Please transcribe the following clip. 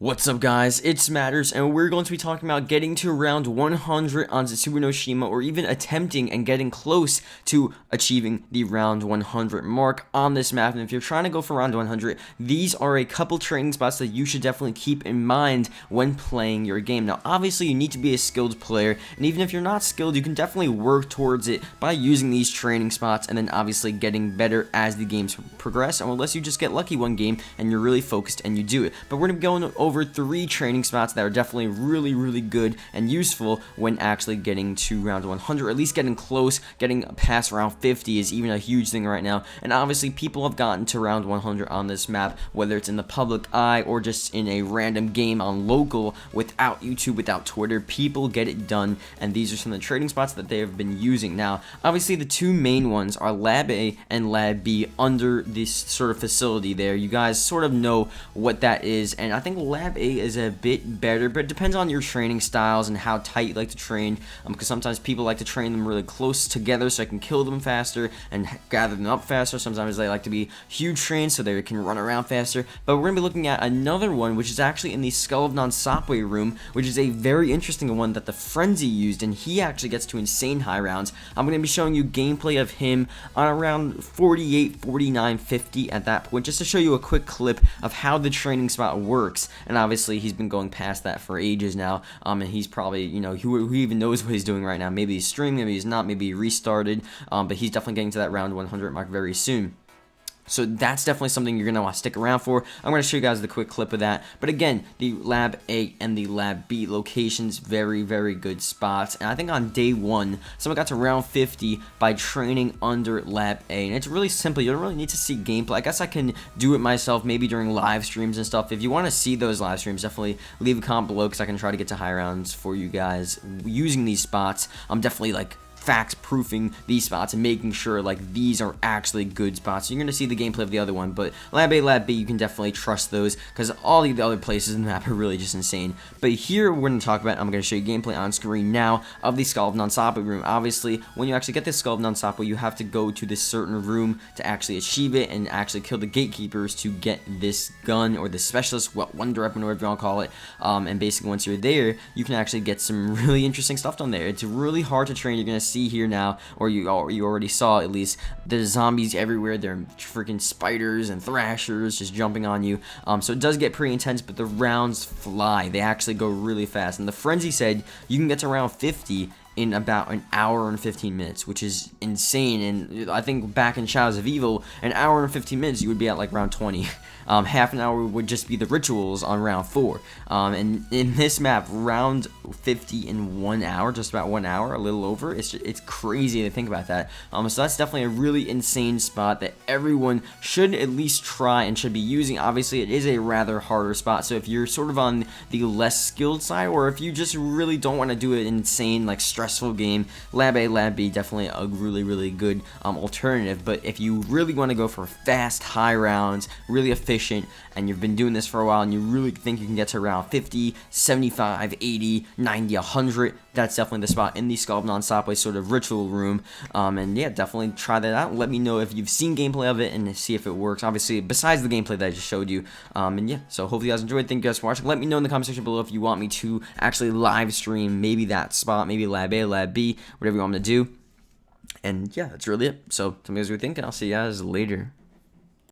What's up guys, it's Matterz, and we're going to be talking about getting to round 100 on ZETSUBOU no SHIMA, or even attempting and getting close to achieving the round 100 mark on this map. And if you're trying to go for round 100, these are a couple training spots that you should definitely keep in mind when playing your game. Now obviously you need to be a skilled player, and even if you're not skilled, you can definitely work towards it by using these training spots, and then obviously getting better as the games progress, or unless you just get lucky one game and you're really focused and you do it. But we're going to be going over 3 training spots that are definitely really good and useful when actually getting to round 100, or at least getting close. Getting past round 50 is even a huge thing right now, and obviously people have gotten to round 100 on this map, whether it's in the public eye or just in a random game on local without YouTube, without Twitter. People get it done, and these are some of the trading spots that they have been using. Now obviously the 2 main ones are Lab A and Lab B under this sort of facility there. You guys sort of know what that is, and I think Lab A is a bit better, but it depends on your training styles and how tight you like to train, because sometimes people like to train them really close together so I can kill them faster and gather them up faster. Sometimes they like to be huge trains so they can run around faster. But we're going to be looking at another one, which is actually in the Skull of Non-Stopway room, which is a very interesting one that the Frenzy used, and he actually gets to insane high rounds. I'm going to be showing you gameplay of him on around 48, 49, 50 at that point, just to show you a quick clip of how the training spot works. And obviously he's been going past that for ages now, and he's probably, you know, who even knows what he's doing right now. Maybe he's streaming, maybe he's not, maybe he restarted, but he's definitely getting to that round 100 mark very soon. So that's definitely something you're going to want to stick around for. I'm going to show you guys the quick clip of that. But again, the Lab A and the Lab B locations, very good spots. And I think on day 1, someone got to round 50 by training under Lab A. And it's really simple. You don't really need to see gameplay. I guess I can do it myself, maybe during live streams and stuff. If you want to see those live streams, definitely leave a comment below, because I can try to get to high rounds for you guys using these spots. I'm definitely like fact proofing these spots and making sure like these are actually good spots. So you're gonna see the gameplay of the other one, but Lab A, Lab B, you can definitely trust those, because all the other places in the map are really just insane. But here we're gonna talk about, I'm gonna show you gameplay on screen now of the Skull of Non-Stopway room. Obviously when you actually get this Skull of Non-Stopway, you have to go to this certain room to actually achieve it and actually kill the gatekeepers to get this gun, or the specialist, wonder weapon, whatever you want to call it. And basically once you're there, you can actually get some really interesting stuff done there. It's really hard to train. You're gonna see here now, or you already saw at least, there's zombies everywhere. They're freaking spiders and thrashers just jumping on you. So it does get pretty intense, but the rounds fly. They actually go really fast, and the Frenzy said you can get to round 50 in about an hour and 15 minutes, which is insane. And I think back in Shadows of Evil, an hour and 15 minutes you would be at like round 20. Half an hour would just be the rituals on round 4. And in this map, round 50 in 1 hour, just about 1 hour, a little over. It's crazy to think about that. So that's definitely a really insane spot that everyone should at least try and should be using. Obviously it is a rather harder spot, so if you're sort of on the less skilled side, or if you just really don't want to do an insane like stressful game, Lab A, Lab B, definitely a really good alternative. But if you really want to go for fast high rounds, really efficient, and you've been doing this for a while and you really think you can get to around 50, 75, 80, 90, 100, that's definitely the spot in the Skull of Non-Stopway sort of ritual room. And yeah, definitely try that out. Let me know if you've seen gameplay of it and see if it works, obviously besides the gameplay that I just showed you. And yeah, so hopefully you guys enjoyed. Thank you guys for watching. Let me know in the comment section below if you want me to actually live stream maybe that spot, maybe Lab A, Lab B, whatever you want me to do. And yeah, that's really it. So tell me what you think, and I'll see you guys later.